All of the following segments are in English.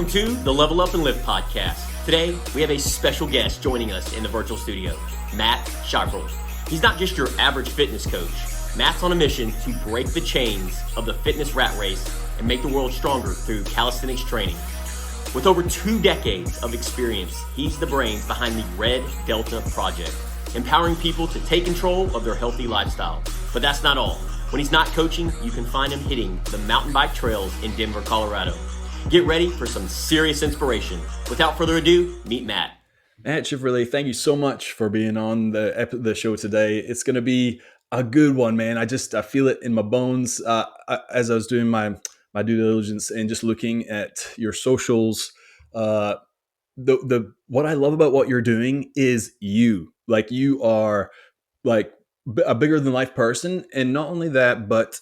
to the Level Up and Live podcast. Today, we have a special guest joining us in the virtual studio, Matt Schifferle. He's not just your average fitness coach. Matt's on a mission to break the chains of the fitness rat race and make the world stronger through calisthenics training. With over 2 decades of experience, he's the brains behind the Red Delta Project, empowering people to take control of their healthy lifestyle. But that's not all. When he's not coaching, you can find him hitting the mountain bike trails in Denver, Colorado. Get ready for some serious inspiration. Without further adu, meet Matt. Matt Schifferle, thank you so much for being on the show today. It's going to be a good one, man. I feel it in my bones. As I was doing my due diligence and just looking at your socials, what I love about what you're doing is you. Like, you are like a bigger than life person, and not only that, but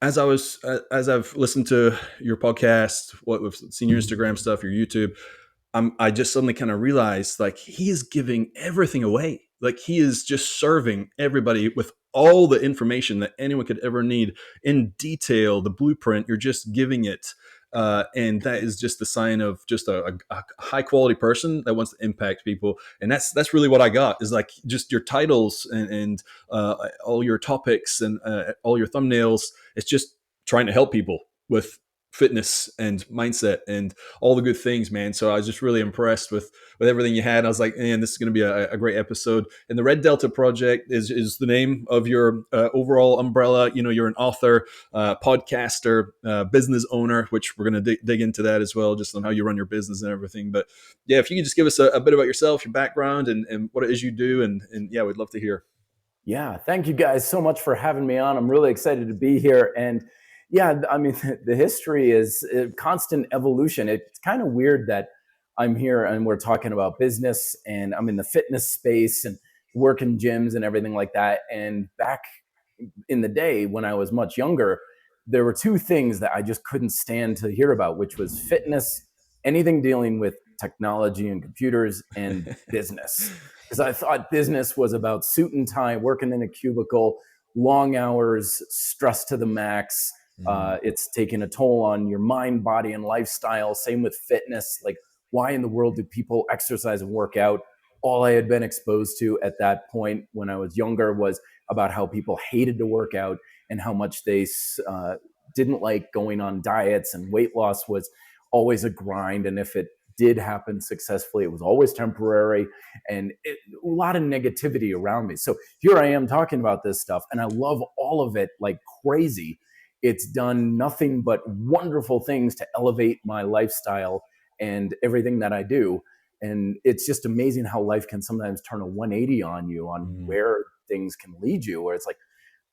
as I've listened to your podcast, what we've seen your Instagram stuff, your YouTube, I just suddenly kind of realized, like, he is giving everything away. Like, he is just serving everybody with all the information that anyone could ever need in detail. The blueprint, you're just giving it. And that is just the sign of just a high quality person that wants to impact people. And that's really what I got, is like just your titles and all your topics and all your thumbnails. It's just trying to help people with fitness and mindset and all the good things, man. So I was just really impressed with everything you had. I was like, man, this is going to be a great episode. And the Red Delta Project is the name of your overall umbrella. You know, you're an author, podcaster, business owner, which we're going to dig into that as well, just on how you run your business and everything. But yeah, if you could just give us a bit about yourself, your background, and what it is you do. And yeah, we'd love to hear. Yeah, thank you guys so much for having me on. I'm really excited to be here. And yeah, I mean, the history is a constant evolution. It's kind of weird that I'm here and we're talking about business, and I'm in the fitness space and work in gyms and everything like that. And back in the day when I was much younger, there were 2 things that I just couldn't stand to hear about, which was fitness, anything dealing with technology and computers, and business. Because I thought business was about suit and tie, working in a cubicle, long hours, stress to the max. It's taking a toll on your mind, body, and lifestyle. Same with fitness. Like, why in the world do people exercise and work out? All I had been exposed to at that point when I was younger was about how people hated to work out and how much they didn't like going on diets, and weight loss was always a grind. And if it did happen successfully, it was always temporary, and a lot of negativity around me. So here I am talking about this stuff, and I love all of it like crazy. It's done nothing but wonderful things to elevate my lifestyle and everything that I do. And it's just amazing how life can sometimes turn a 180 on you on where things can lead you, where it's like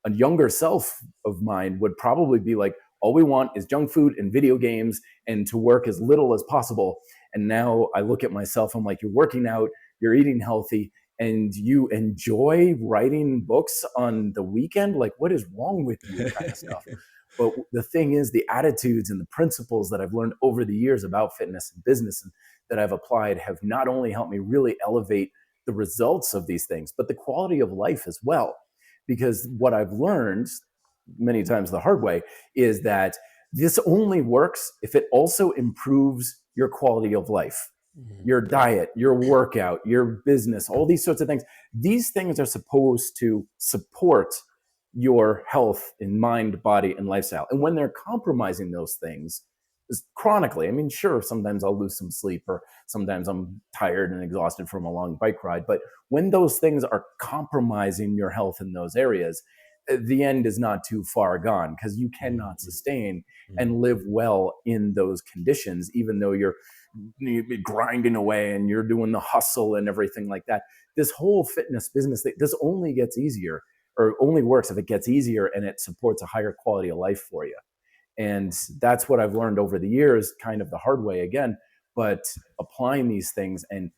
a younger self of mine would probably be like, all we want is junk food and video games and to work as little as possible. And now I look at myself, I'm like, you're working out, you're eating healthy, and you enjoy writing books on the weekend? Like, what is wrong with you, kind of stuff? But the thing is, the attitudes and the principles that I've learned over the years about fitness and business and that I've applied have not only helped me really elevate the results of these things, but the quality of life as well. Because what I've learned many times the hard way is that this only works if it also improves your quality of life, your diet, your workout, your business, all these sorts of things. These things are supposed to support your health in mind, body, and lifestyle. And when they're compromising those things chronically, I mean, sure, sometimes I'll lose some sleep, or sometimes I'm tired and exhausted from a long bike ride. But when those things are compromising your health in those areas, the end is not too far gone, because you cannot sustain and live well in those conditions, even though you're grinding away and you're doing the hustle and everything like that. This whole fitness business thing, this only gets easier, or only works if it gets easier and it supports a higher quality of life for you. And that's what I've learned over the years, kind of the hard way again, but applying these things and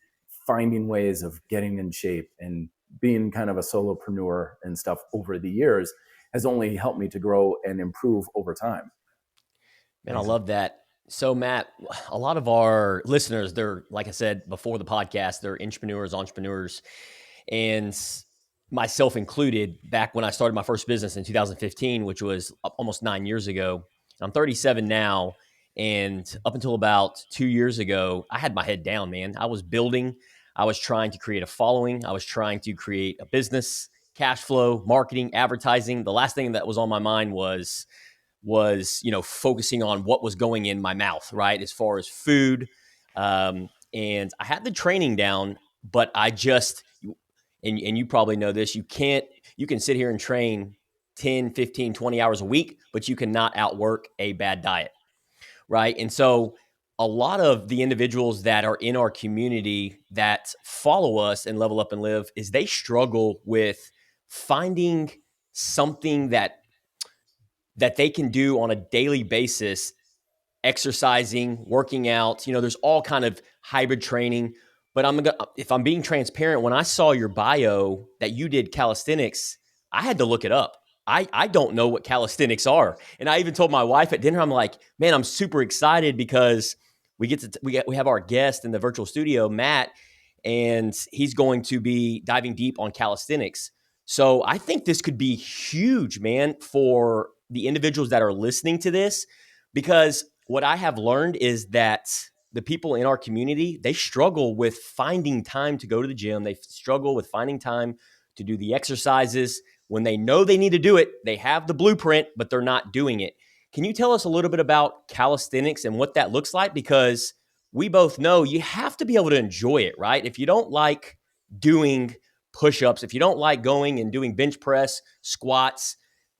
finding ways of getting in shape and being kind of a solopreneur and stuff over the years has only helped me to grow and improve over time. Man, I love that. So Matt, a lot of our listeners, they're, like I said before the podcast, they're intrapreneurs, entrepreneurs, and myself included. Back when I started my first business in 2015, which was almost 9 years ago, I'm 37 now. And up until about 2 years ago, I had my head down, man. I was building, I was trying to create a following, I was trying to create a business, cash flow, marketing, advertising. The last thing that was on my mind was focusing on what was going in my mouth, right, as far as food. And I had the training down, but I just and you probably know this, you can sit here and train 10, 15, 20 hours a week, but you cannot outwork a bad diet, right? And so a lot of the individuals that are in our community that follow us and Level Up and Live is they struggle with finding something that they can do on a daily basis, exercising, working out. There's all kind of hybrid training. But if I'm being transparent, when I saw your bio that you did calisthenics, I had to look it up. I don't know what calisthenics are. And I even told my wife at dinner, I'm like, man, I'm super excited because we have our guest in the virtual studio, Matt, and he's going to be diving deep on calisthenics. So I think this could be huge, man, for the individuals that are listening to this, because what I have learned is that the people in our community, they struggle with finding time to go to the gym. They struggle with finding time to do the exercises. When they know they need to do it, they have the blueprint, but they're not doing it. Can you tell us a little bit about calisthenics and what that looks like? Because we both know you have to be able to enjoy it, right? If you don't like doing push-ups, if you don't like going and doing bench press, squats,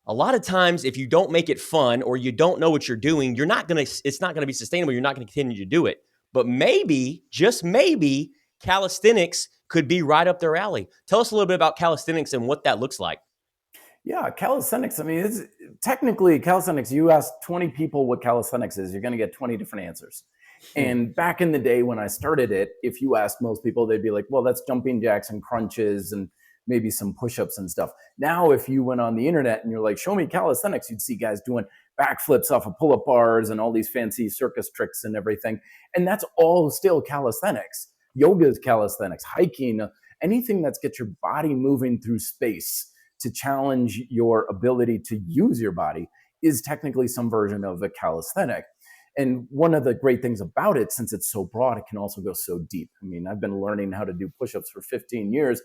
a lot of times if you don't make it fun or you don't know what you're doing, it's not going to be sustainable. You're not going to continue to do it. But maybe, just maybe, calisthenics could be right up their alley. Tell us a little bit about calisthenics and what that looks like. Yeah, calisthenics. I mean, it's technically calisthenics. You ask 20 people what calisthenics is, you're going to get 20 different answers. And back in the day when I started it, if you asked most people, they'd be like, well, that's jumping jacks and crunches and maybe some push-ups and stuff. Now, if you went on the internet and you're like, show me calisthenics, you'd see guys doing backflips off of pull-up bars and all these fancy circus tricks and everything. And that's all still calisthenics. Yoga is calisthenics, hiking, anything that's get your body moving through space to challenge your ability to use your body is technically some version of a calisthenic. And one of the great things about it, since it's so broad, it can also go so deep. I mean, I've been learning how to do push-ups for 15 years,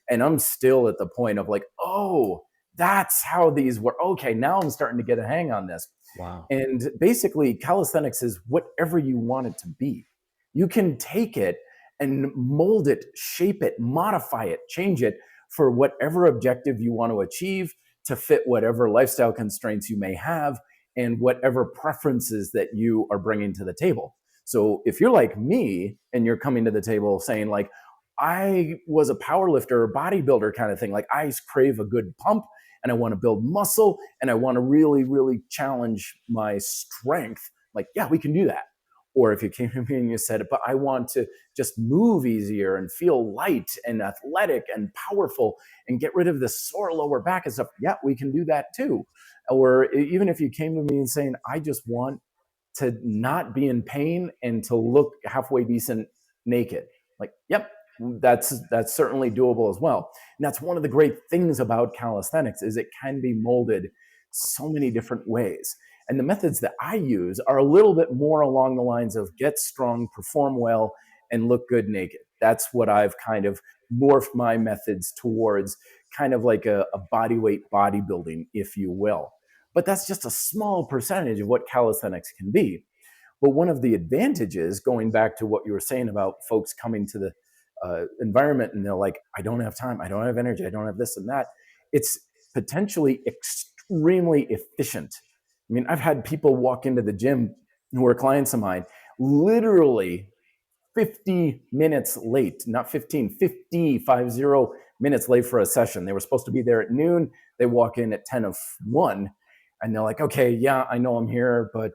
and I'm still at the point of like, oh, that's how these work. Okay, now I'm starting to get a hang on this. Wow. And basically, calisthenics is whatever you want it to be. You can take it and mold it, shape it, modify it, change it for whatever objective you want to achieve, to fit whatever lifestyle constraints you may have and whatever preferences that you are bringing to the table. So if you're like me and you're coming to the table saying like, I was a power lifter or bodybuilder kind of thing, like I crave a good pump and I want to build muscle and I want to really, really challenge my strength, like, yeah, we can do that. Or if you came to me and you said, but I want to just move easier and feel light and athletic and powerful and get rid of the sore lower back and stuff, yeah, we can do that too. Or even if you came to me and saying, I just want to not be in pain and to look halfway decent naked, like, yep, that's certainly doable as well. And that's one of the great things about calisthenics is it can be molded so many different ways. And the methods that I use are a little bit more along the lines of get strong, perform well, and look good naked. That's what I've kind of morphed my methods towards, kind of like a bodyweight bodybuilding, if you will. But that's just a small percentage of what calisthenics can be. But one of the advantages, going back to what you were saying about folks coming to the environment and they're like, I don't have time, I don't have energy, I don't have this and that, it's potentially extremely efficient. I mean, I've had people walk into the gym who are clients of mine, literally 50 minutes late, not 15, 50 minutes late for a session. They were supposed to be there at noon. They walk in at 10:01 and they're like, okay, yeah, I know I'm here, but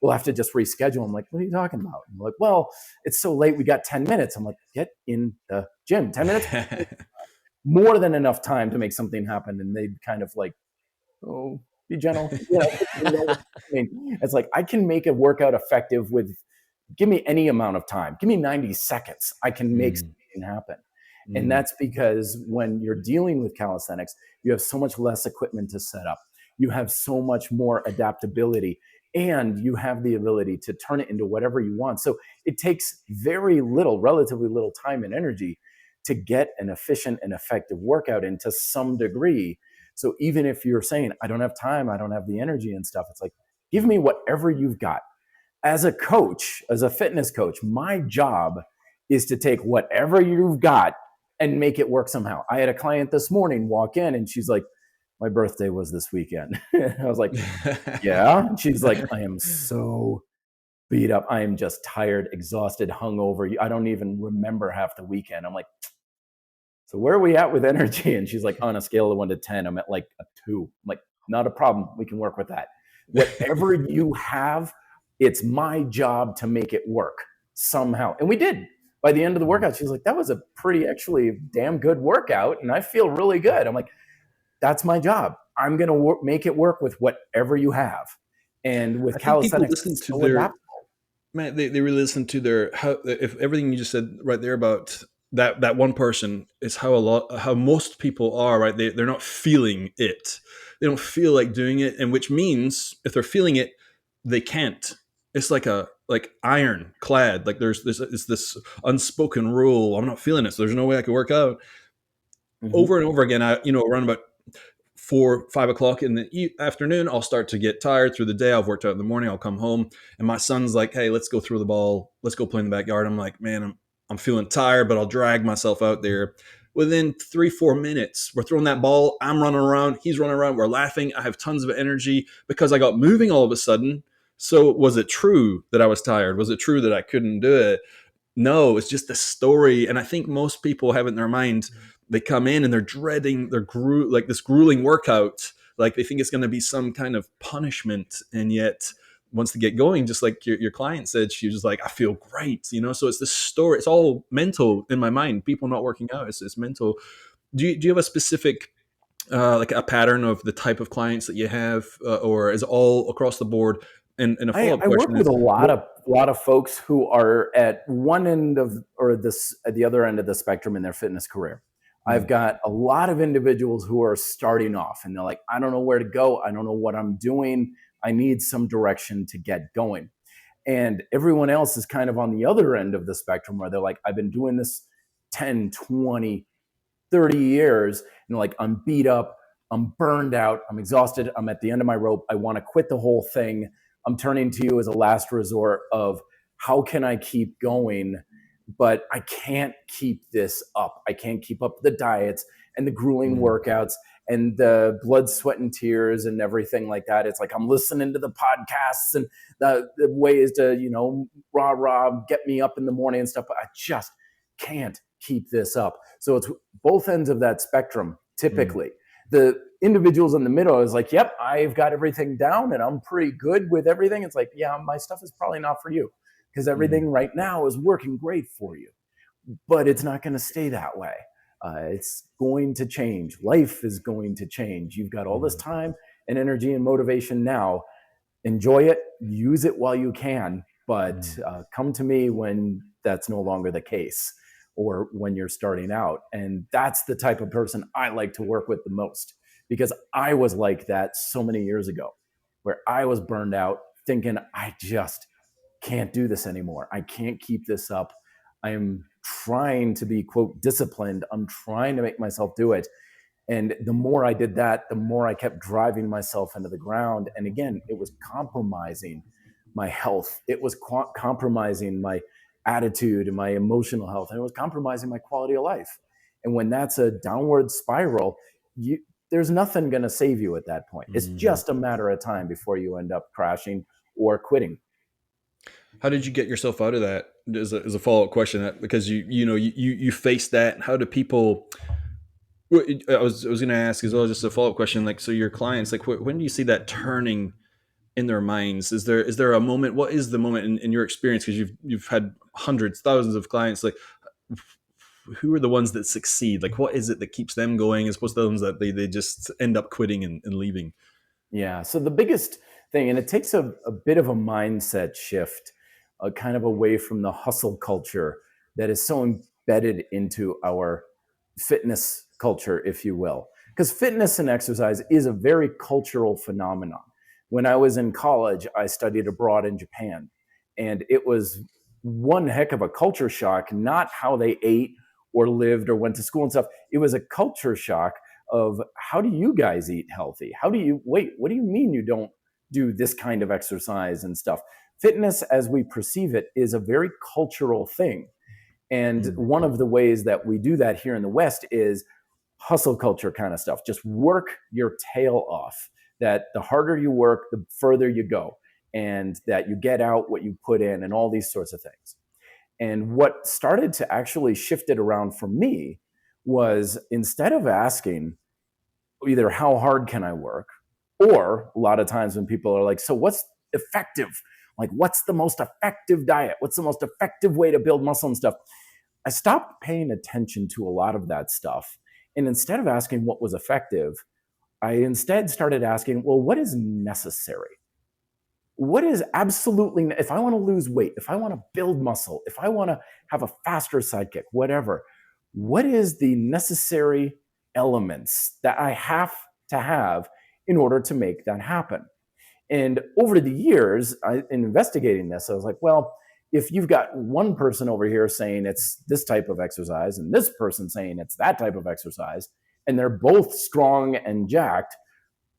we'll have to just reschedule. I'm like, what are you talking about? I'm like, well, it's so late. We got 10 minutes. I'm like, get in the gym. 10 minutes, more than enough time to make something happen. And they'd kind of like, oh, be gentle. It's like, I can make a workout effective with, give me any amount of time. Give me 90 seconds. I can make something happen. And that's because when you're dealing with calisthenics, you have so much less equipment to set up. You have so much more adaptability. and you have the ability to turn it into whatever you want. So it takes relatively little time and energy to get an efficient and effective workout in to some degree. So even if you're saying, I don't have time, I don't have the energy and stuff, it's like, give me whatever you've got. As a coach, as a fitness coach, my job is to take whatever you've got and make it work somehow. I had a client this morning walk in and she's like, my birthday was this weekend. I was like, yeah. And she's like, I am so beat up. I am just tired, exhausted, hungover. I don't even remember half the weekend. I'm like, so where are we at with energy? And she's like, on a scale of 1 to 10, I'm at like a 2. I'm like, not a problem. We can work with that. Whatever you have, it's my job to make it work somehow. And we did. By the end of the workout, she's like, that was a pretty actually damn good workout. And I feel really good. I'm like, that's my job. I'm going to make it work with whatever you have. And with calisthenics, it's so adaptable. Man, they really listen to if everything you just said right there about that one person is how most people are, right? They're not feeling it. They don't feel like doing it. And which means if they're feeling it, they can't. It's like ironclad. Like there's this unspoken rule. I'm not feeling it, so there's no way I can work out. Mm-hmm. Over and over again, around about 4, 5 o'clock in the afternoon, I'll start to get tired through the day. I've worked out in the morning. I'll come home and my son's like, hey, let's go throw the ball. Let's go play in the backyard. I'm like, man, I'm feeling tired, but I'll drag myself out there. Within 3-4 minutes, we're throwing that ball. I'm running around. He's running around. We're laughing. I have tons of energy because I got moving all of a sudden. So was it true that I was tired? Was it true that I couldn't do it? No, it's just a story. And I think most people have it in their mind. They come in and they're dreading like this grueling workout. Like they think it's going to be some kind of punishment. And yet once they get going, just like your client said, she was just like, I feel great. So it's this story. It's all mental in my mind. People not working out. It's mental. Do you have a specific, like a pattern of the type of clients that you have, or is it all across the board? And a follow-up question. I work with a lot of folks who are at one end of, or at the other end of the spectrum in their fitness career. I've got a lot of individuals who are starting off and they're like, I don't know where to go. I don't know what I'm doing. I need some direction to get going. And everyone else is kind of on the other end of the spectrum where they're like, I've been doing this 10, 20, 30 years. And like, I'm beat up. I'm burned out. I'm exhausted. I'm at the end of my rope. I want to quit the whole thing. I'm turning to you as a last resort of how can I keep going? But I can't keep this up. I can't keep up the diets and the grueling workouts and the blood, sweat, and tears and everything like that. It's like I'm listening to the podcasts and the ways to, rah, get me up in the morning and stuff. But I just can't keep this up. So it's both ends of that spectrum, typically. The individuals in the middle is like, yep, I've got everything down and I'm pretty good with everything. It's like, yeah, my stuff is probably not for you. Because everything right now is working great for you, but it's not going to stay that way. It's going to change. Life is going to change. You've got all this time and energy and motivation now. Enjoy it. Use it while you can, but come to me when that's no longer the case or when you're starting out. And that's the type of person I like to work with the most because I was like that so many years ago where I was burned out thinking I just can't do this anymore. I can't keep this up. I am trying to be, quote, disciplined. I'm trying to make myself do it. And the more I did that, the more I kept driving myself into the ground. And again, it was compromising my health. It was compromising my attitude and my emotional health. And it was compromising my quality of life. And when that's a downward spiral, there's nothing going to save you at that point. It's just a matter of time before you end up crashing or quitting. How did you get yourself out of that? As a follow-up question, because you faced that. How do people? I was going to ask as well, just a follow-up question. Like, so your clients, like, when do you see that turning in their minds? Is there a moment? What is the moment in your experience? Because you've had hundreds, thousands of clients. Like, who are the ones that succeed? Like, what is it that keeps them going, as opposed to the ones that they just end up quitting and leaving? Yeah. So the biggest thing, and it takes a bit of a mindset shift. Kind of away from the hustle culture that is so embedded into our fitness culture, if you will. Because fitness and exercise is a very cultural phenomenon. When I was in college, I studied abroad in Japan, and it was one heck of a culture shock, not how they ate or lived or went to school and stuff. It was a culture shock of, how do you guys eat healthy? What do you mean you don't do this kind of exercise and stuff? Fitness, as we perceive it, is a very cultural thing. And one of the ways that we do that here in the West is hustle culture kind of stuff. Just work your tail off. That the harder you work, the further you go, and that you get out what you put in, and all these sorts of things. And what started to actually shift it around for me was, instead of asking either how hard can I work, or a lot of times when people are like, so what's effective? Like, what's the most effective diet? What's the most effective way to build muscle and stuff? I stopped paying attention to a lot of that stuff. And instead of asking what was effective, I instead started asking, well, what is necessary? What is absolutely, if I want to lose weight, if I want to build muscle, if I want to have a faster sidekick, whatever, what is the necessary elements that I have to have in order to make that happen? And over the years, in investigating this, I was like, well, if you've got one person over here saying it's this type of exercise and this person saying it's that type of exercise, and they're both strong and jacked,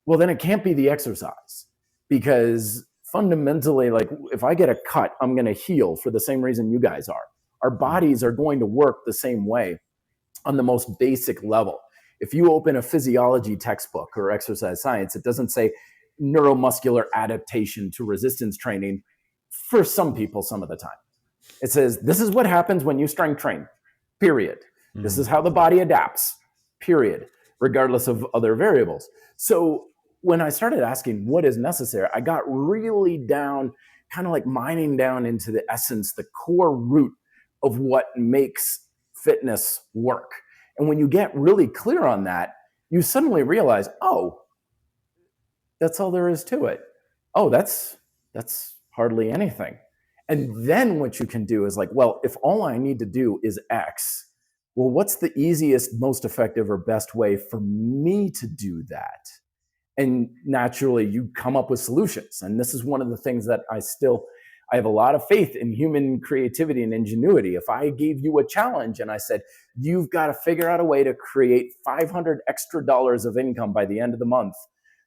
well, then it can't be the exercise. Because fundamentally, like, if I get a cut, I'm going to heal for the same reason you guys are. Our bodies are going to work the same way on the most basic level. If you open a physiology textbook or exercise science, it doesn't say neuromuscular adaptation to resistance training for some people some of the time. It says, this is what happens when you strength train, period. This is how the body adapts, period, regardless of other variables. So when I started asking what is necessary, I got really down, kind of like mining down into the essence, the core root of what makes fitness work. And when you get really clear on that, you suddenly realize, oh, that's all there is to it. Oh, that's hardly anything. And then what you can do is like, well, if all I need to do is X, well, what's the easiest, most effective, or best way for me to do that? And naturally, you come up with solutions. And this is one of the things that I have a lot of faith in human creativity and ingenuity. If I gave you a challenge and I said, you've got to figure out a way to create $500 extra of income by the end of the month,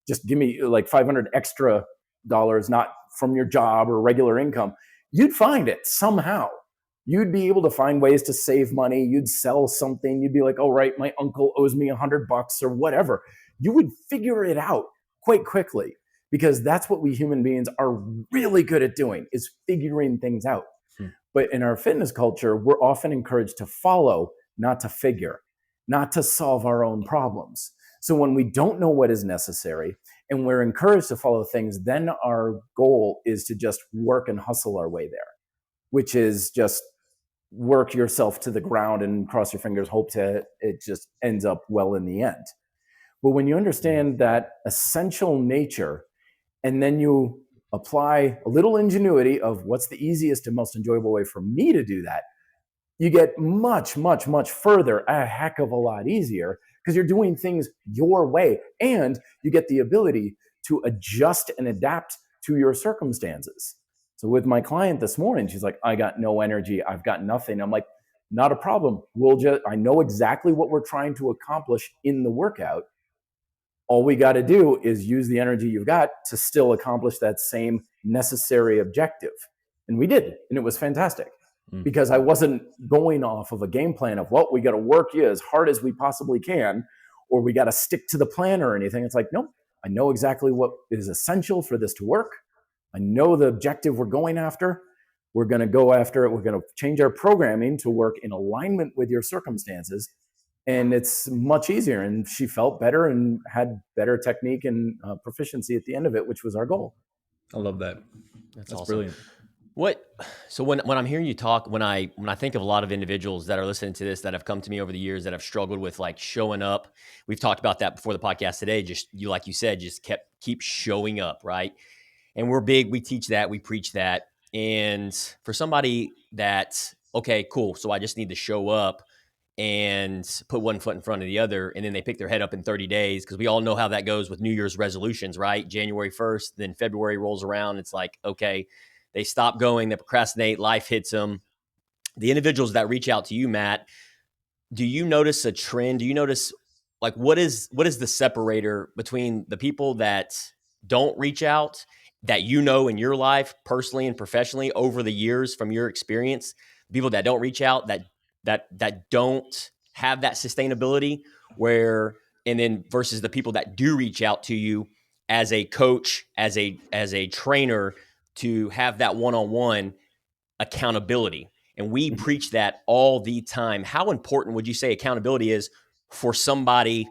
just give me like $500 extra, not from your job or regular income, you'd find it somehow. You'd be able to find ways to save money. You'd sell something. You'd be like, oh, right, my uncle owes me $100 or whatever. You would figure it out quite quickly, because that's what we human beings are really good at doing, is figuring things out. But in our fitness culture, we're often encouraged to follow, not to figure, not to solve our own problems. So when we don't know what is necessary and we're encouraged to follow things, then our goal is to just work and hustle our way there, which is just work yourself to the ground and cross your fingers, hope to it just ends up well in the end. But when you understand that essential nature, and then you apply a little ingenuity of what's the easiest and most enjoyable way for me to do that, you get much, much, much further, a heck of a lot easier, because you're doing things your way, and you get the ability to adjust and adapt to your circumstances. So with my client this morning, she's like, I got no energy. I've got nothing. I'm like, not a problem. I know exactly what we're trying to accomplish in the workout. All we got to do is use the energy you've got to still accomplish that same necessary objective. And we did, and it was fantastic. Because I wasn't going off of a game plan of, well, we got to work you as hard as we possibly can, or we got to stick to the plan or anything. It's like, nope, I know exactly what is essential for this to work. I know the objective we're going after. We're going to go after it. We're going to change our programming to work in alignment with your circumstances. And it's much easier. And she felt better and had better technique and proficiency at the end of it, which was our goal. I love that. That's awesome. Brilliant. So when I'm hearing you talk, when I think of a lot of individuals that are listening to this, that have come to me over the years, that have struggled with like showing up, we've talked about that before the podcast today. Just like you said, just keep showing up, right? And we're big. We teach that. We preach that. And for somebody that, okay, cool. So I just need to show up. and put one foot in front of the other, and then they pick their head up in 30 days, because we all know how that goes with New Year's resolutions, right? January 1st, then February rolls around. It's like, okay, they stop going, they procrastinate, life hits them. The individuals that reach out to you, Matt, do you notice a trend? Do you notice, like, what is the separator between the people that don't reach out, that you know in your life personally and professionally over the years from your experience, people that don't reach out, that don't have that sustainability, where, and then versus the people that do reach out to you as a coach, as a trainer, to have that one-on-one accountability? And we preach that all the time. How important would you say accountability is for somebody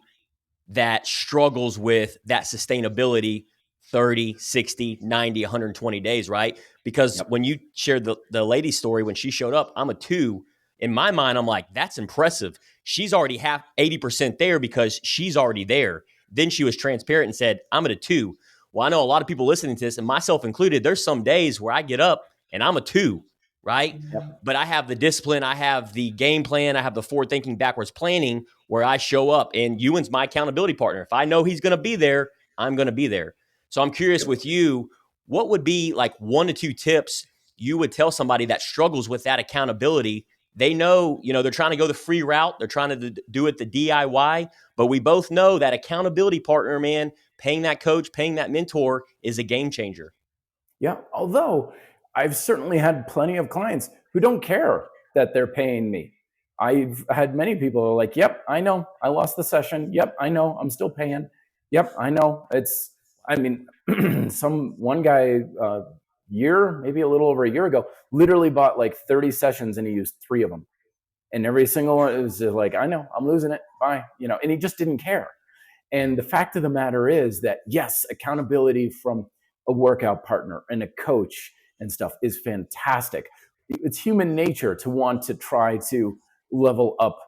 that struggles with that sustainability 30, 60, 90, 120 days, right? Because when you shared the lady's story, when she showed up, I'm a 2. In my mind, I'm like, that's impressive. She's already 80% there because she's already there. Then she was transparent and said, I'm at a 2. Well, I know a lot of people listening to this, and myself included, there's some days where I get up and I'm a 2, right? Yep. But I have the discipline, I have the game plan, I have the forward thinking, backwards planning, where I show up, and Ewan's my accountability partner. If I know he's going to be there, I'm going to be there. So I'm curious with you, what would be like 1 to 2 tips you would tell somebody that struggles with that accountability? They know, they're trying to go the free route. They're trying to do it the DIY, but we both know that accountability partner, man, paying that coach, paying that mentor is a game changer. Yeah. Although I've certainly had plenty of clients who don't care that they're paying me. I've had many people who are like, yep, I know I lost the session. Yep, I know I'm still paying. Yep, I know. One guy maybe a little over a year ago, literally bought like 30 sessions and he used 3 of them. And every single one, it was just like, I know, I'm losing it. Bye. And he just didn't care. And the fact of the matter is that, yes, accountability from a workout partner and a coach and stuff is fantastic. It's human nature to want to try to level up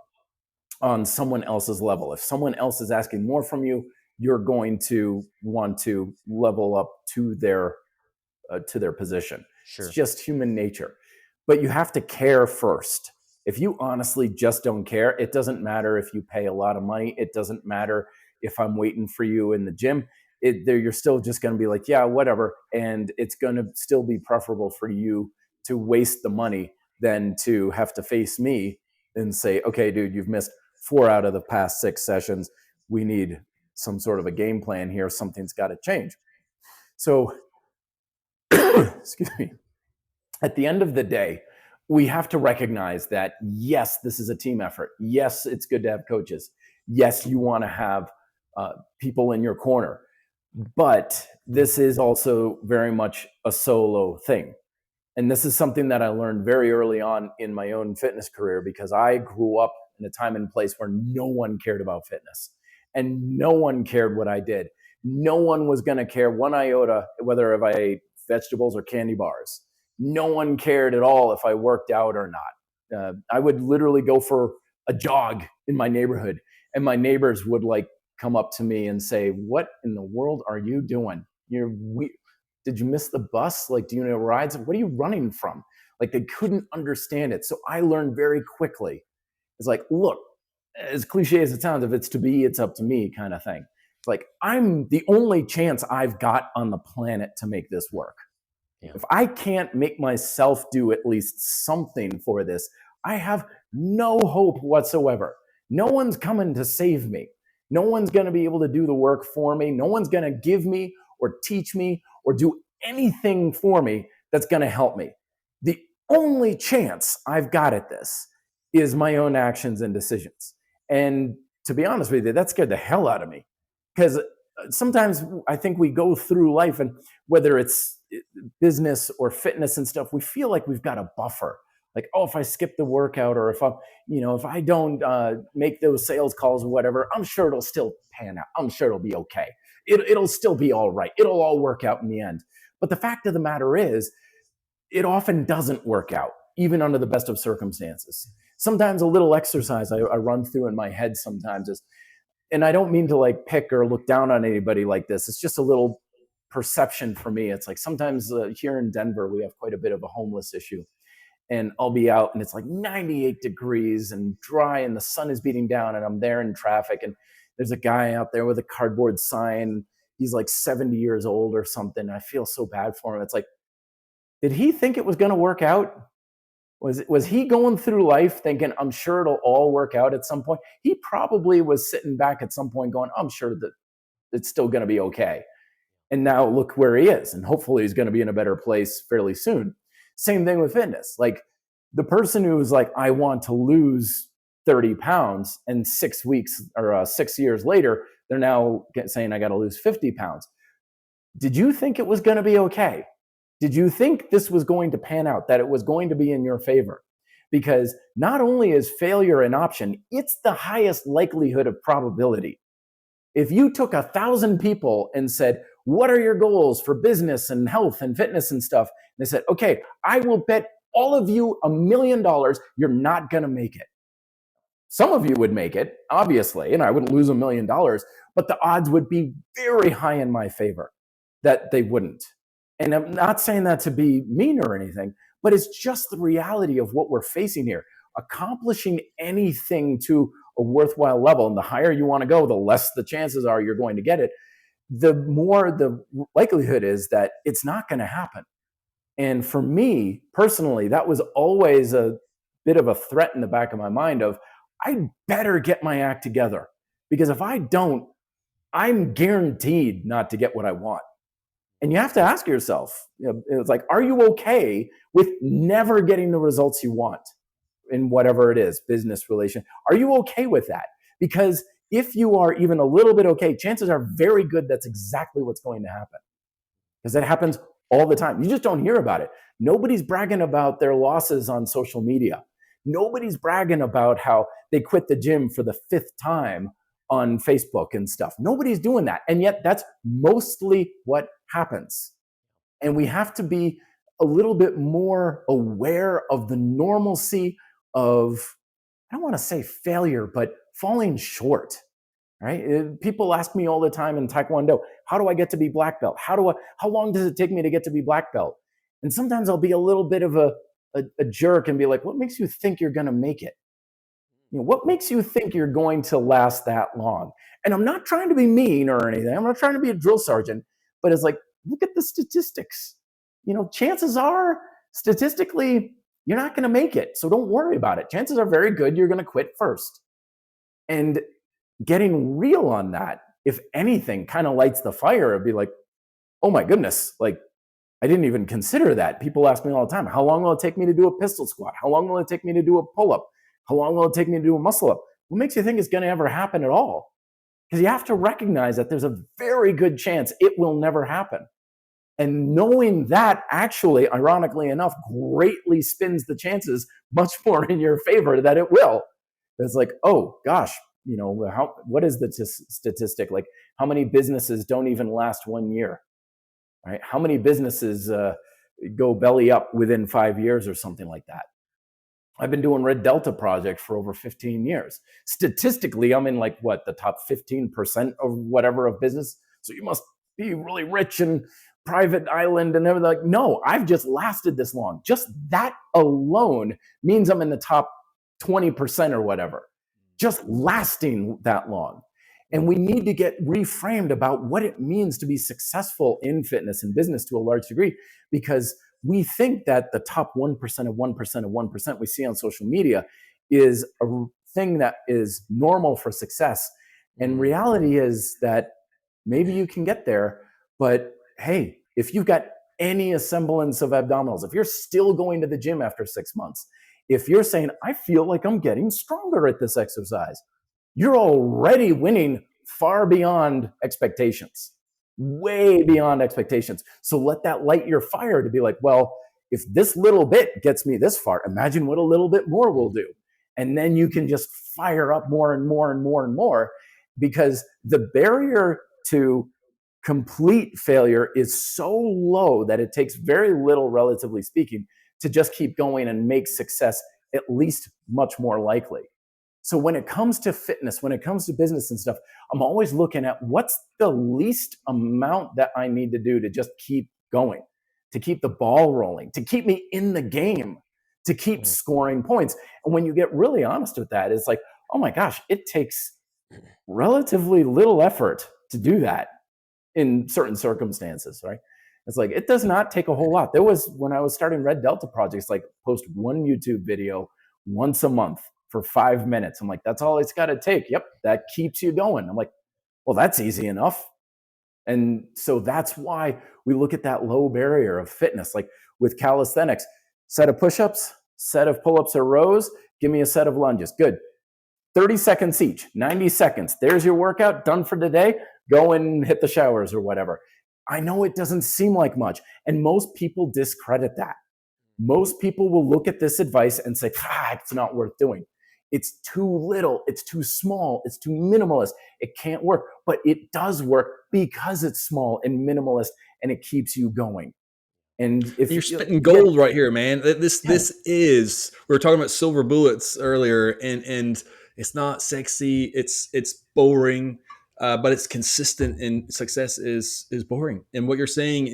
on someone else's level. If someone else is asking more from you, you're going to want to level up to their position. Sure. It's just human nature. But you have to care first. If you honestly just don't care, it doesn't matter if you pay a lot of money. It doesn't matter if I'm waiting for you in the gym. You're still just going to be like, yeah, whatever. And it's going to still be preferable for you to waste the money than to have to face me and say, okay, dude, you've missed 4 out of the past 6 sessions. We need some sort of a game plan here. Something's got to change. So, excuse me, at the end of the day, we have to recognize that, yes, this is a team effort. Yes, it's good to have coaches. Yes, you want to have people in your corner. But this is also very much a solo thing. And this is something that I learned very early on in my own fitness career, because I grew up in a time and place where no one cared about fitness and no one cared what I did. No one was going to care 1 iota whether if I ate vegetables or candy bars. No one cared at all if I worked out or not. I would literally go for a jog in my neighborhood, and my neighbors would come up to me and say, what in the world are you doing? Did you miss the bus? Do you know rides? What are you running from? They couldn't understand it. So I learned very quickly. It's like, look, as cliche as it sounds, if it's to be, it's up to me kind of thing. It's I'm the only chance I've got on the planet to make this work. Yeah. If I can't make myself do at least something for this, I have no hope whatsoever. No one's coming to save me. No one's going to be able to do the work for me. No one's going to give me or teach me or do anything for me that's going to help me. The only chance I've got at this is my own actions and decisions. And to be honest with you, that scared the hell out of me, because sometimes I think we go through life, and whether it's business or fitness and stuff, we feel like we've got a buffer. If I skip the workout, or if I don't make those sales calls or whatever, I'm sure it'll still pan out. I'm sure it'll be okay. It'll still be all right. It'll all work out in the end. But the fact of the matter is, it often doesn't work out, even under the best of circumstances. Sometimes a little exercise I run through in my head sometimes is, and I don't mean to pick or look down on anybody like this. It's just a little perception for me. It's sometimes here in Denver, we have quite a bit of a homeless issue. and I'll be out and it's like 98 degrees and dry and the sun is beating down and I'm there in traffic and there's a guy out there with a cardboard sign. He's like 70 years old or something. I feel so bad for him. It's like, did he think it was going to work out? Was he going through life thinking, I'm sure it'll all work out at some point? He probably was sitting back at some point going, I'm sure that it's still going to be okay. And now look where he is. And hopefully he's going to be in a better place fairly soon. Same thing with fitness. Like the person who's like, I want to lose 30 pounds and 6 weeks or 6 years later, they're now saying I got to lose 50 pounds. Did you think it was going to be okay? Did you think this was going to pan out, that it was going to be in your favor? Because not only is failure an option, it's the highest likelihood of probability. If you took 1,000 people and said, what are your goals for business and health and fitness and stuff? And they said, okay, I will bet all of you $1 million you're not going to make it. Some of you would make it, obviously, and I wouldn't lose $1 million, but the odds would be very high in my favor that they wouldn't. And I'm not saying that to be mean or anything, but it's just the reality of what we're facing here. Accomplishing anything to a worthwhile level, and the higher you want to go, the less the chances are you're going to get it, the more the likelihood is that it's not going to happen. And for me personally, that was always a bit of a threat in the back of my mind of, I better get my act together, because if I don't, I'm guaranteed not to get what I want. And you have to ask yourself, it's like, are you okay with never getting the results you want in whatever it is, business relation? Are you okay with that? Because if you are even a little bit okay, chances are very good that's exactly what's going to happen. Because that happens all the time. You just don't hear about it. Nobody's bragging about their losses on social media. Nobody's bragging about how they quit the gym for the 5th time on Facebook and stuff. Nobody's doing that. And yet that's mostly what happens. And we have to be a little bit more aware of the normalcy of, I don't want to say failure, but falling short, right? People ask me all the time in Taekwondo, how do I get to be black belt? How long does it take me to get to be black belt? And sometimes I'll be a little bit of a jerk and be like, what makes you think you're going to make it? What makes you think you're going to last that long? And I'm not trying to be mean or anything. I'm not trying to be a drill sergeant, but it's like, look at the statistics. Chances are statistically, you're not going to make it. So don't worry about it. Chances are very good you're going to quit first. And getting real on that, if anything, kind of lights the fire. It'd be like, oh my goodness, like I didn't even consider that. People ask me all the time, how long will it take me to do a pistol squat? How long will it take me to do a pull-up? How long will it take me to do a muscle up? What makes you think it's going to ever happen at all? Because you have to recognize that there's a very good chance it will never happen. And knowing that actually, ironically enough, greatly spins the chances much more in your favor that it will. It's like, oh gosh, what is the statistic? Like how many businesses don't even last 1 year, right? How many businesses go belly up within 5 years or something like that? I've been doing Red Delta Project for over 15 years. Statistically, I'm in the top 15% of whatever of business. So you must be really rich and private island and everything. Like, no, I've just lasted this long. Just that alone means I'm in the top 20% or whatever. Just lasting that long. And we need to get reframed about what it means to be successful in fitness and business to a large degree, because we think that the top 1% of 1% of 1% we see on social media is a thing that is normal for success. And reality is that maybe you can get there, but hey, if you've got any semblance of abdominals, if you're still going to the gym after 6 months, if you're saying, I feel like I'm getting stronger at this exercise, you're already winning far beyond expectations. Way beyond expectations. So let that light your fire to be like, well, if this little bit gets me this far, imagine what a little bit more will do. And then you can just fire up more and more and more and more, because the barrier to complete failure is so low that it takes very little, relatively speaking, to just keep going and make success at least much more likely. So when it comes to fitness, when it comes to business and stuff, I'm always looking at what's the least amount that I need to do to just keep going, to keep the ball rolling, to keep me in the game, to keep scoring points. And when you get really honest with that, it's like, oh my gosh, it takes relatively little effort to do that in certain circumstances, right? It's like, it does not take a whole lot. There was, when I was starting Red Delta projects, like post one YouTube video once a month for 5 minutes. I'm like, that's all it's got to take. Yep, that keeps you going. I'm like, well, that's easy enough. And so that's why we look at that low barrier of fitness, like with calisthenics, set of push-ups, set of pull-ups or rows, give me a set of lunges. Good. 30 seconds each, 90 seconds. There's your workout done for today. Go and hit the showers or whatever. I know it doesn't seem like much, and most people discredit that. Most people will look at this advice and say, it's not worth doing. It's too little, it's too small, it's too minimalist. It can't work, but it does work because it's small and minimalist, and it keeps you going. And if you're spitting gold right here, man. This is, we were talking about silver bullets earlier, and it's not sexy, it's boring. But it's consistent, and success is boring. And what you're saying,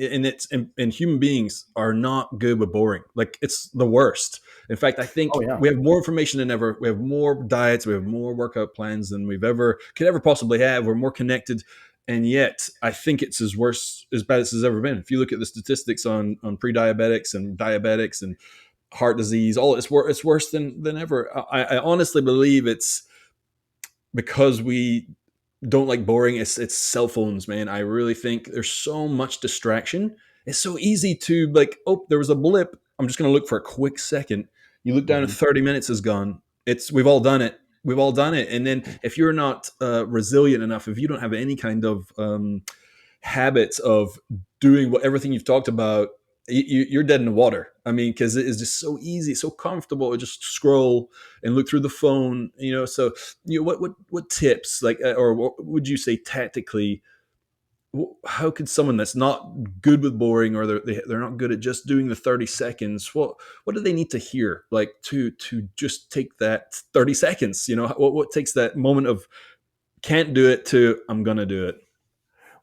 and human beings are not good with boring. Like, it's the worst. In fact, I think we have more information than ever. We have more diets. We have more workout plans than could ever possibly have. We're more connected. And yet I think it's as bad as it's ever been. If you look at the statistics on pre-diabetics and diabetics and heart disease, it's worse than ever. I honestly believe it's because we don't like boring. It's cell phones, man. I really think there's so much distraction. It's so easy to there was a blip, I'm just going to look for a quick second. You look down and 30 minutes is gone. We've all done it. And then if you're not resilient enough, if you don't have any kind of habits of doing everything you've talked about, you're dead in the water. I mean, because it is just so easy, so comfortable to just scroll and look through the phone. So what tips, or what would you say tactically? How could someone that's not good with boring, or they're not good at just doing the 30 seconds? What do they need to hear, to just take that 30 seconds? What takes that moment of can't do it to I'm gonna do it?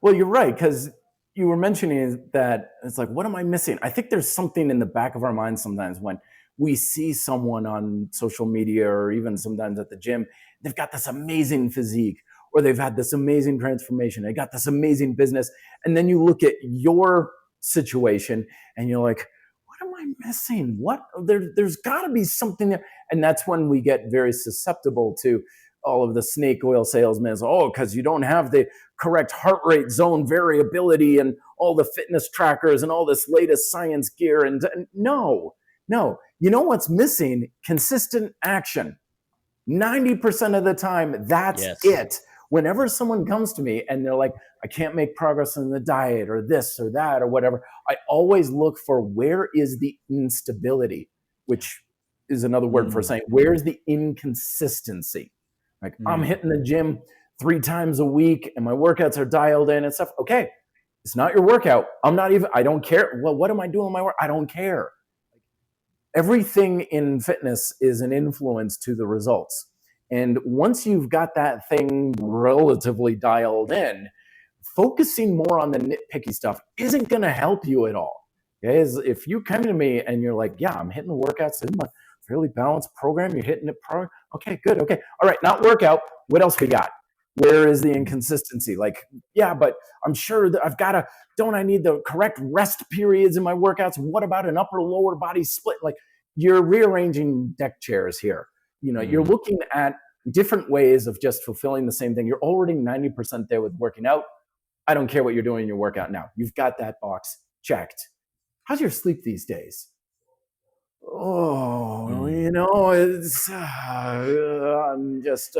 Well, you're right, because you were mentioning that it's like, what am I missing? I think there's something in the back of our minds sometimes when we see someone on social media, or even sometimes at the gym, they've got this amazing physique, or they've had this amazing transformation, they got this amazing business. And then you look at your situation and you're like, what am I missing? There's got to be something there. And that's when we get very susceptible to all of the snake oil salesmen. Because you don't have the correct heart rate zone variability and all the fitness trackers and all this latest science gear. And no. You know what's missing? Consistent action. 90% of the time, that's it. Whenever someone comes to me and they're like, I can't make progress in the diet or this or that or whatever, I always look for where is the instability, which is another word for saying, where's the inconsistency? Like, I'm hitting the gym 3 times a week and my workouts are dialed in and stuff. Okay, it's not your workout. I don't care. Well, what am I doing in my work? I don't care. Everything in fitness is an influence to the results. And once you've got that thing relatively dialed in, focusing more on the nitpicky stuff isn't going to help you at all. Okay? If you come to me and you're like, I'm hitting the workouts in my fairly balanced program, you're hitting it. Okay, good. Okay. All right. Not workout. What else we got? Where is the inconsistency? But I'm sure that don't I need the correct rest periods in my workouts? What about an upper lower body split? You're rearranging deck chairs here. You're looking at different ways of just fulfilling the same thing. You're already 90% there with working out. I don't care what you're doing in your workout now. You've got that box checked. How's your sleep these days? It's I'm just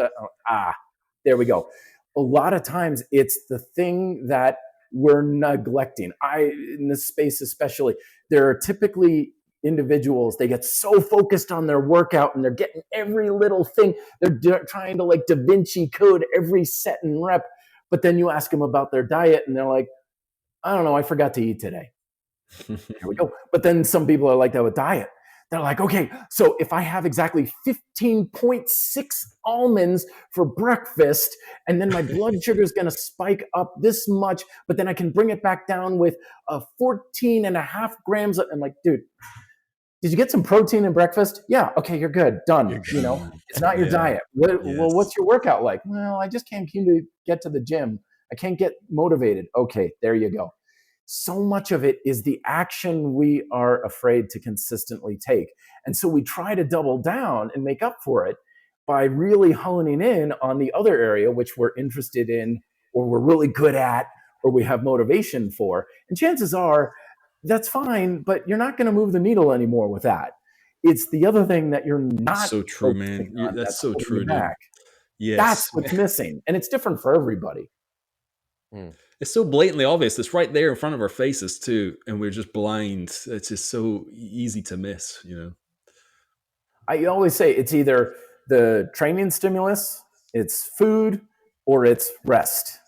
there we go. A lot of times it's the thing that we're neglecting. In this space especially, there are typically individuals, they get so focused on their workout and they're getting every little thing. They're trying to Da Vinci code every set and rep. But then you ask them about their diet and they're like, I don't know, I forgot to eat today. There we go. But then some people are like that with diet. They're like, okay, so if I have exactly 15.6 almonds for breakfast, and then my blood sugar is going to spike up this much, but then I can bring it back down with 14.5 grams. I'm like, dude, Did you get some protein in breakfast? Yeah. Okay, you're good. Done. It's not your diet. Well, what's your workout like? Well, I just can't seem to get to the gym. I can't get motivated. Okay, there you go. So much of it is the action we are afraid to consistently take. And so we try to double down and make up for it by really honing in on the other area, which we're interested in, or we're really good at, or we have motivation for. And chances are, that's fine, but you're not going to move the needle anymore with that. It's the other thing that you're not. So true, man. That's so true, dude. Yes. That's what's missing. And it's different for everybody. It's so blatantly obvious. It's right there in front of our faces too. And we're just blind. It's just so easy to miss, I always say it's either the training stimulus, it's food, or it's rest.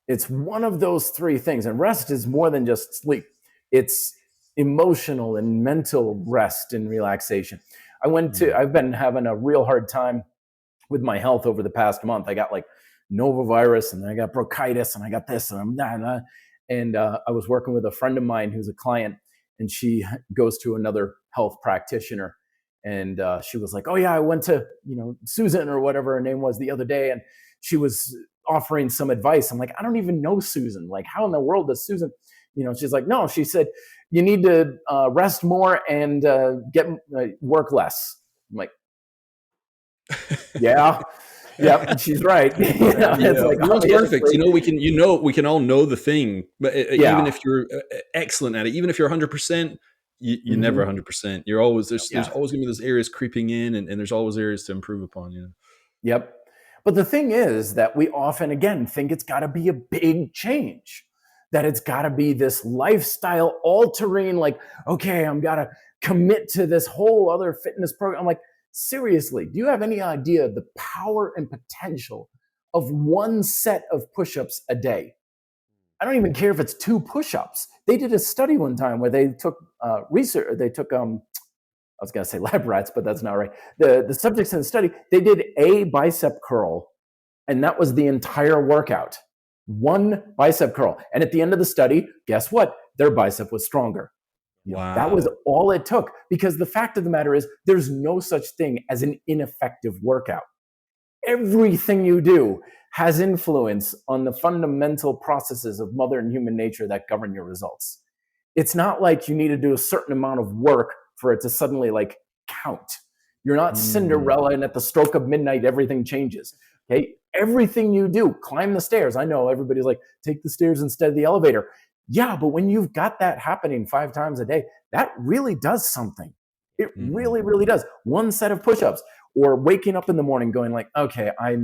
It's one of those three things. And rest is more than just sleep. It's emotional and mental rest and relaxation. I've been having a real hard time with my health over the past month. I got like novavirus, and then I got bronchitis, and I got this, and I'm that. And I was working with a friend of mine who's a client, and she goes to another health practitioner. And she was like, oh yeah, I went to, Susan or whatever her name was the other day. And she was offering some advice. I'm like, I don't even know Susan. Like, how in the world does Susan, she's like, no, she said, you need to rest more and work less. I'm like, yeah. Yeah, she's right. It's like, that's perfect. We can all know the thing, but even if you're excellent at it, even if you're 100%, you're never 100%. You're always there's always gonna be those areas creeping in, and there's always areas to improve upon. Yep. But the thing is that we often, again, think it's got to be a big change, that it's got to be this lifestyle altering, like, okay, I'm got to commit to this whole other fitness program. I'm like, seriously, do you have any idea the power and potential of one set of push-ups a day? I don't even care if it's 2 push-ups. They did a study one time where they took research. They took I was going to say lab rats, but that's not right. The subjects in the study, they did a bicep curl, and that was the entire workout. 1 bicep curl. And at the end of the study, guess what? Their bicep was stronger. Wow. That was all it took, because the fact of the matter is there's no such thing as an ineffective workout. Everything you do has influence on the fundamental processes of modern human nature that govern your results. It's not like you need to do a certain amount of work for it to suddenly count. You're not Cinderella, and at the stroke of midnight, everything changes. Okay. Everything you do, climb the stairs. I know everybody's like, take the stairs instead of the elevator. Yeah, but when you've got that happening 5 times a day, that really does something. It really, really does. 1 set of push-ups, or waking up in the morning going like, okay, I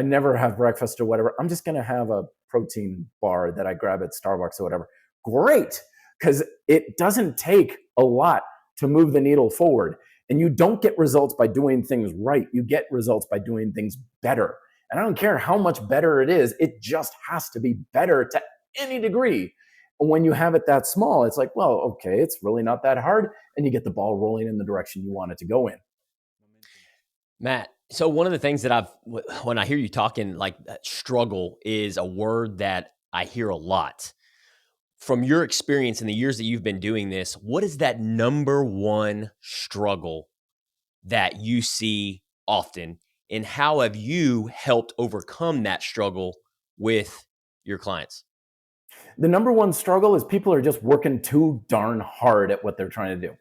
never have breakfast or whatever. I'm just going to have a protein bar that I grab at Starbucks or whatever. Great, because it doesn't take a lot to move the needle forward. And you don't get results by doing things right. You get results by doing things better. And I don't care how much better it is. It just has to be better to any degree. And when you have it that small, it's like, well, okay, it's really not that hard. And you get the ball rolling in the direction you want it to go in. Matt, so one of the things that when I hear you talking, like struggle is a word that I hear a lot. From your experience in the years that you've been doing this, what is that number one struggle that you see often, and how have you helped overcome that struggle with your clients? The number one struggle is people are just working too darn hard at what they're trying to do.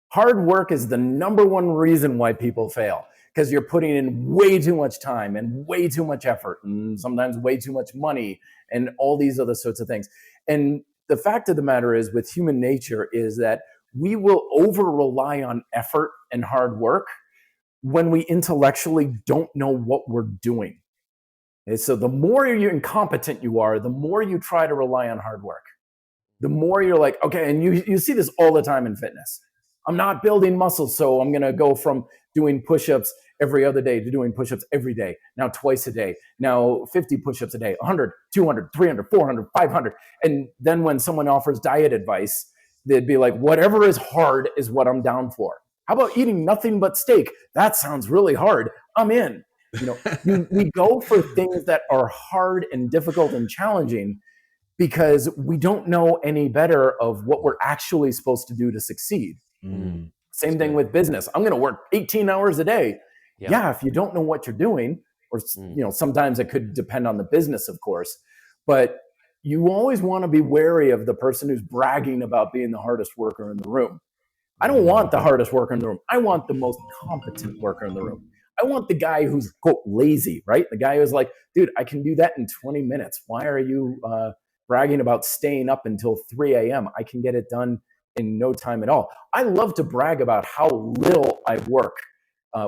Hard work is the number one reason why people fail, because you're putting in way too much time and way too much effort, and sometimes way too much money and all these other sorts of things. And the fact of the matter is, with human nature, is that we will over rely on effort and hard work when we intellectually don't know what we're doing. And so the more incompetent you are, the more you try to rely on hard work. The more you're like, okay, and you see this all the time in fitness. I'm not building muscles, so I'm going to go from doing push-ups every other day to doing push-ups every day, now twice a day, now 50 push-ups a day, 100, 200, 300, 400, 500. And then when someone offers diet advice, they'd be like, whatever is hard is what I'm down for. How about eating nothing but steak? That sounds really hard. I'm in. We go for things that are hard and difficult and challenging because we don't know any better of what we're actually supposed to do to succeed. Same thing with business. I'm going to work 18 hours a day. Yeah. If you don't know what you're doing, or sometimes it could depend on the business, of course, but you always want to be wary of the person who's bragging about being the hardest worker in the room. I don't want the hardest worker in the room. I want the most competent worker in the room. I want the guy who's, quote, lazy, right? The guy who's like, dude, I can do that in 20 minutes. Why are you bragging about staying up until 3 a.m.? I can get it done in no time at all. I love to brag about how little I work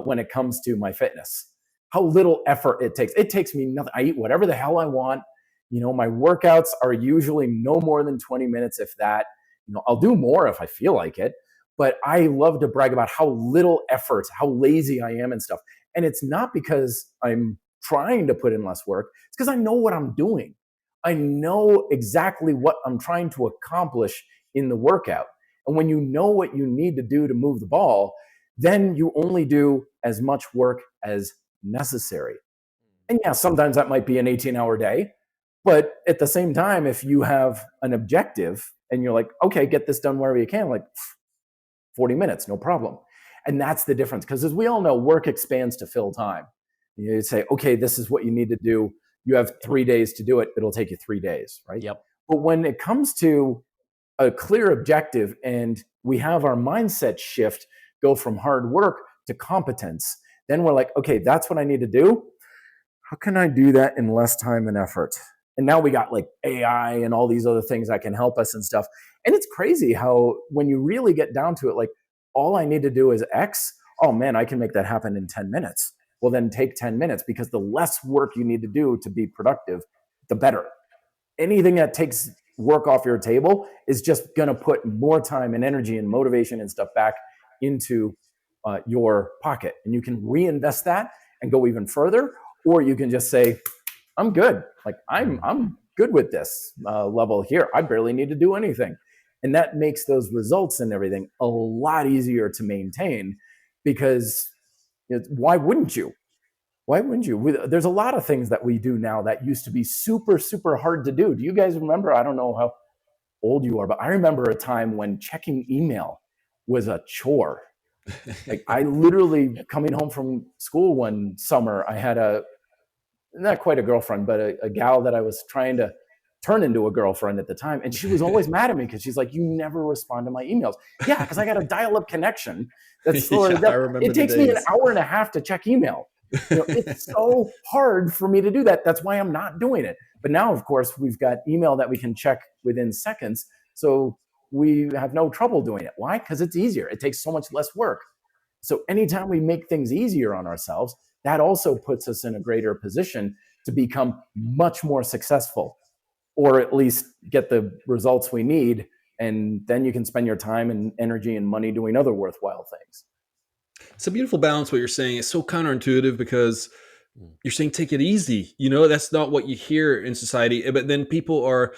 when it comes to my fitness, how little effort it takes. It takes me nothing. I eat whatever the hell I want. My workouts are usually no more than 20 minutes, if that. I'll do more if I feel like it. But I love to brag about how little effort, how lazy I am and stuff. And it's not because I'm trying to put in less work. It's because I know what I'm doing. I know exactly what I'm trying to accomplish in the workout. And when you know what you need to do to move the ball, then you only do as much work as necessary. And sometimes that might be an 18-hour day. But at the same time, if you have an objective and you're like, okay, get this done wherever you can, like 40 minutes, no problem. And that's the difference. Because as we all know, work expands to fill time. You say, okay, this is what you need to do. You have 3 days to do it. It'll take you 3 days, right? Yep. But when it comes to a clear objective and we have our mindset shift, go from hard work to competence, then we're like, okay, that's what I need to do. How can I do that in less time and effort? And now we got like AI and all these other things that can help us and stuff. And it's crazy how when you really get down to it, like all I need to do is X. Oh man, I can make that happen in 10 minutes. Well, then take 10 minutes, because the less work you need to do to be productive, the better. Anything that takes work off your table is just going to put more time and energy and motivation and stuff back into your pocket. And you can reinvest that and go even further, or you can just say, I'm good. Like I'm good with this level here. I barely need to do anything. And that makes those results and everything a lot easier to maintain, because why wouldn't you? Why wouldn't you? There's a lot of things that we do now that used to be super, super hard to do. Do you guys remember? I don't know how old you are, but I remember a time when checking email was a chore. Like I literally, coming home from school one summer, I had not quite a girlfriend, but a gal that I was trying to turn into a girlfriend at the time. And she was always mad at me because she's like, you never respond to my emails. Yeah, because I got a dial-up connection. That's it takes me an hour and a half to check email. It's so hard for me to do that. That's why I'm not doing it. But now, of course, we've got email that we can check within seconds. So we have no trouble doing it. Why? Because it's easier. It takes so much less work. So anytime we make things easier on ourselves, that also puts us in a greater position to become much more successful, or at least get the results we need. And then you can spend your time and energy and money doing other worthwhile things. It's a beautiful balance. What you're saying is so counterintuitive, because you're saying take it easy. That's not what you hear in society. But then people are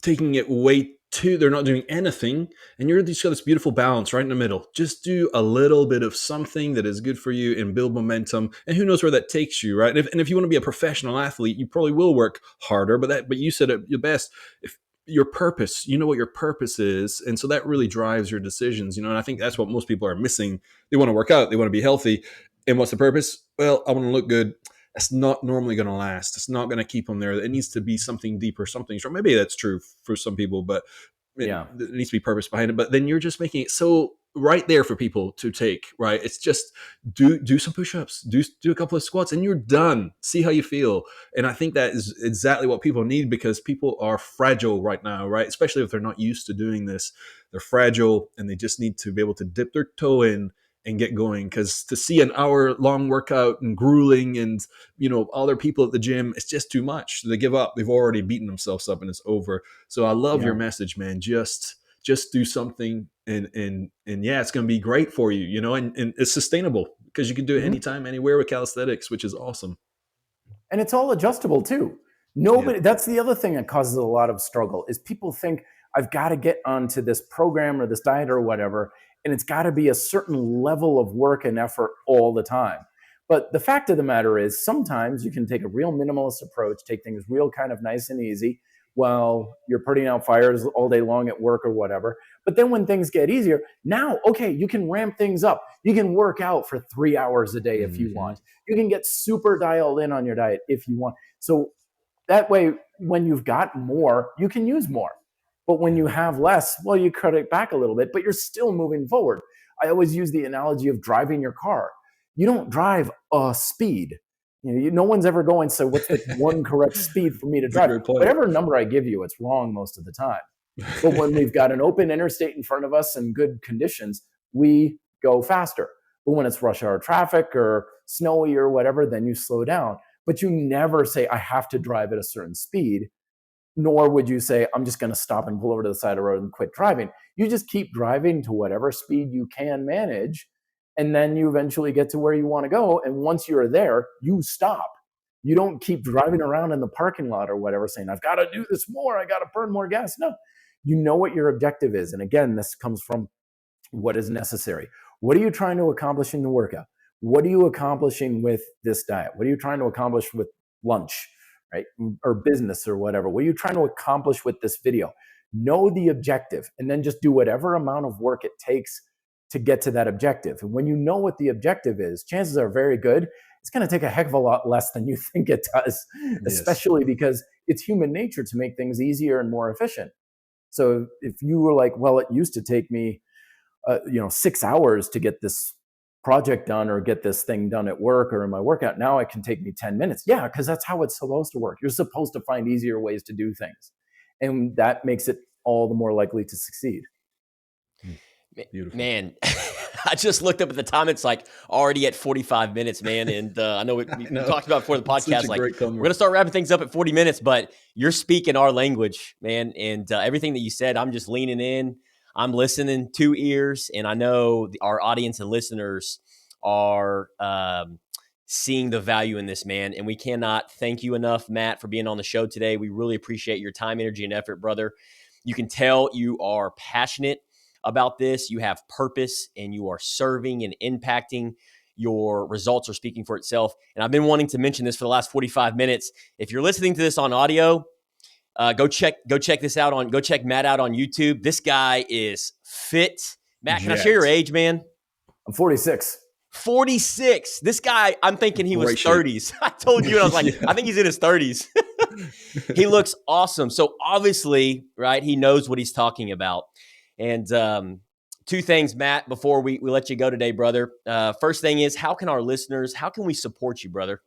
taking it way too. They're not doing anything, and you're just got this beautiful balance right in the middle. Just do a little bit of something that is good for you and build momentum. And who knows where that takes you, right? And if you want to be a professional athlete, you probably will work harder. But you said it your best. If your purpose, what your purpose is, and so that really drives your decisions. And I think that's what most people are missing. They want to work out, they want to be healthy, and what's the purpose? Well, I want to look good. That's not normally going to last. It's not going to keep them there. It needs to be something deeper, something strong. Maybe that's true for some people, but there needs to be purpose behind it. But then you're just making it so right there for people to take, right? It's just do some push-ups, do a couple of squats, and you're done. See how you feel. And I think that is exactly what people need, because people are fragile right now, right? Especially if they're not used to doing this. They're fragile, and they just need to be able to dip their toe in and get going, because to see an hour-long workout and grueling and other people at the gym, it's just too much. They give up. They've already beaten themselves up and it's over. So I love your message, man. Just do something, and it's going to be great for you, and it's sustainable, because you can do it anytime, anywhere with calisthenics, which is awesome. And it's all adjustable too. That's the other thing that causes a lot of struggle, is people think I've got to get onto this program or this diet or whatever, and it's got to be a certain level of work and effort all the time. But the fact of the matter is, sometimes you can take a real minimalist approach, take things real kind of nice and easy while you're putting out fires all day long at work or whatever. But then when things get easier, now, okay, you can ramp things up. You can work out for 3 hours a day if you want. You can get super dialed in on your diet if you want. So that way, when you've got more, you can use more. But when you have less, well, you cut it back a little bit, but you're still moving forward. I always use the analogy of driving your car. You don't drive a speed. No one's ever going, so what's the one correct speed for me to drive? Whatever number I give you, it's wrong most of the time. But when we've got an open interstate in front of us and good conditions, we go faster. But when it's rush hour traffic or snowy or whatever, then you slow down. But you never say, I have to drive at a certain speed, nor would you say, I'm just going to stop and pull over to the side of the road and quit driving. You just keep driving to whatever speed you can manage, and then you eventually get to where you want to go. And once you're there, you stop. You don't keep driving around in the parking lot or whatever saying, I've got to do this more. I got to burn more gas. No, you know what your objective is. And again, this comes from what is necessary. What are you trying to accomplish in the workout? What are you accomplishing with this diet? What are you trying to accomplish with lunch, right? Or business or whatever? What are you trying to accomplish with this video? Know the objective and then just do whatever amount of work it takes to get to that objective. And when you know what the objective is, chances are very good it's going to take a heck of a lot less than you think it does, especially because it's human nature to make things easier and more efficient. So if you were like, well, it used to take me 6 hours to get this project done or get this thing done at work or in my workout, now it can take me 10 minutes. Yeah, because that's how it's supposed to work. You're supposed to find easier ways to do things. And that makes it all the more likely to succeed. Beautiful. Man, I just looked up at the time. It's like already at 45 minutes, man. And I know we talked about before the podcast, like we're going to start wrapping things up at 40 minutes, but you're speaking our language, man. And everything that you said, I'm just leaning in. I'm listening 2 ears. And I know our audience and listeners are seeing the value in this, man. And we cannot thank you enough, Matt, for being on the show today. We really appreciate your time, energy, and effort, brother. You can tell you are passionate about this. You have purpose and you are serving and impacting. Your results are speaking for itself. And I've been wanting to mention this for the last 45 minutes. If you're listening to this on audio, go check this out go check Matt out on YouTube. This guy is fit. Matt, can I share your age, man? I'm 46. 46. This guy, I'm thinking he was 30s. I told you, and I was like, I think he's in his 30s. He looks awesome. So obviously, right, he knows what he's talking about. And 2 things, Matt, before we let you go today, brother. First thing is, how can we support you, brother?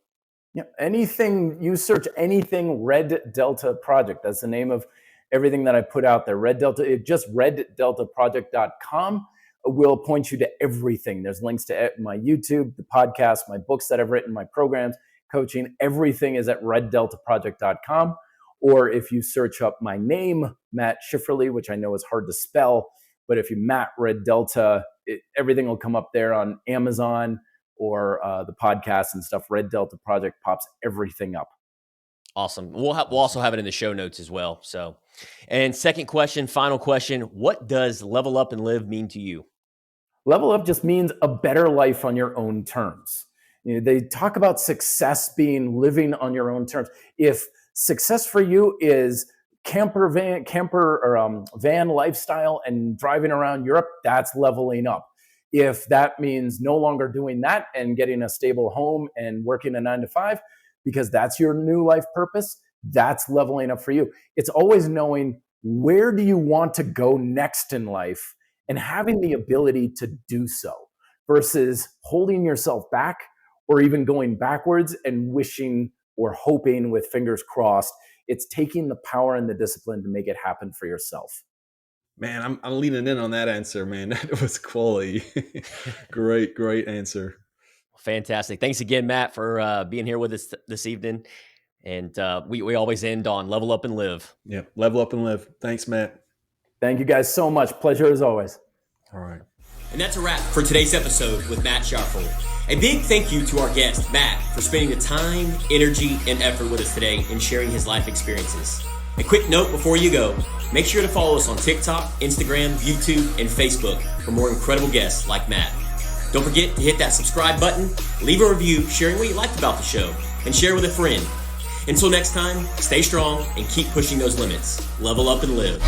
Yeah, you search anything Red Delta Project. That's the name of everything that I put out there. Red Delta, just reddeltaproject.com will point you to everything. There's links to my YouTube, the podcast, my books that I've written, my programs, coaching. Everything is at reddeltaproject.com. Or if you search up my name, Matt Schifferle, which I know is hard to spell, but if you Matt Red Delta, everything will come up there on Amazon or the podcast and stuff. Red Delta Project pops everything up. Awesome. We'll also have it in the show notes as well. So, and final question, what does level up and live mean to you? Level up just means a better life on your own terms. They talk about success being living on your own terms. If success for you is camper van lifestyle and driving around Europe, that's leveling up. If that means no longer doing that and getting a stable home and working a 9 to 5, because that's your new life purpose, that's leveling up for you. It's always knowing where do you want to go next in life and having the ability to do so versus holding yourself back or even going backwards and wishing or hoping with fingers crossed. It's taking the power and the discipline to make it happen for yourself. Man, I'm leaning in on that answer, man. That was quality. Great answer. Fantastic. Thanks again, Matt, for being here with us this evening. And we always end on level up and live. Yeah, level up and live. Thanks, Matt. Thank you guys so much. Pleasure as always. All right. And that's a wrap for today's episode with Matt Schifferle. A big thank you to our guest, Matt, for spending the time, energy, and effort with us today and sharing his life experiences. A quick note before you go, make sure to follow us on TikTok, Instagram, YouTube, and Facebook for more incredible guests like Matt. Don't forget to hit that subscribe button, leave a review sharing what you liked about the show, and share with a friend. Until next time, stay strong and keep pushing those limits. Level up and live.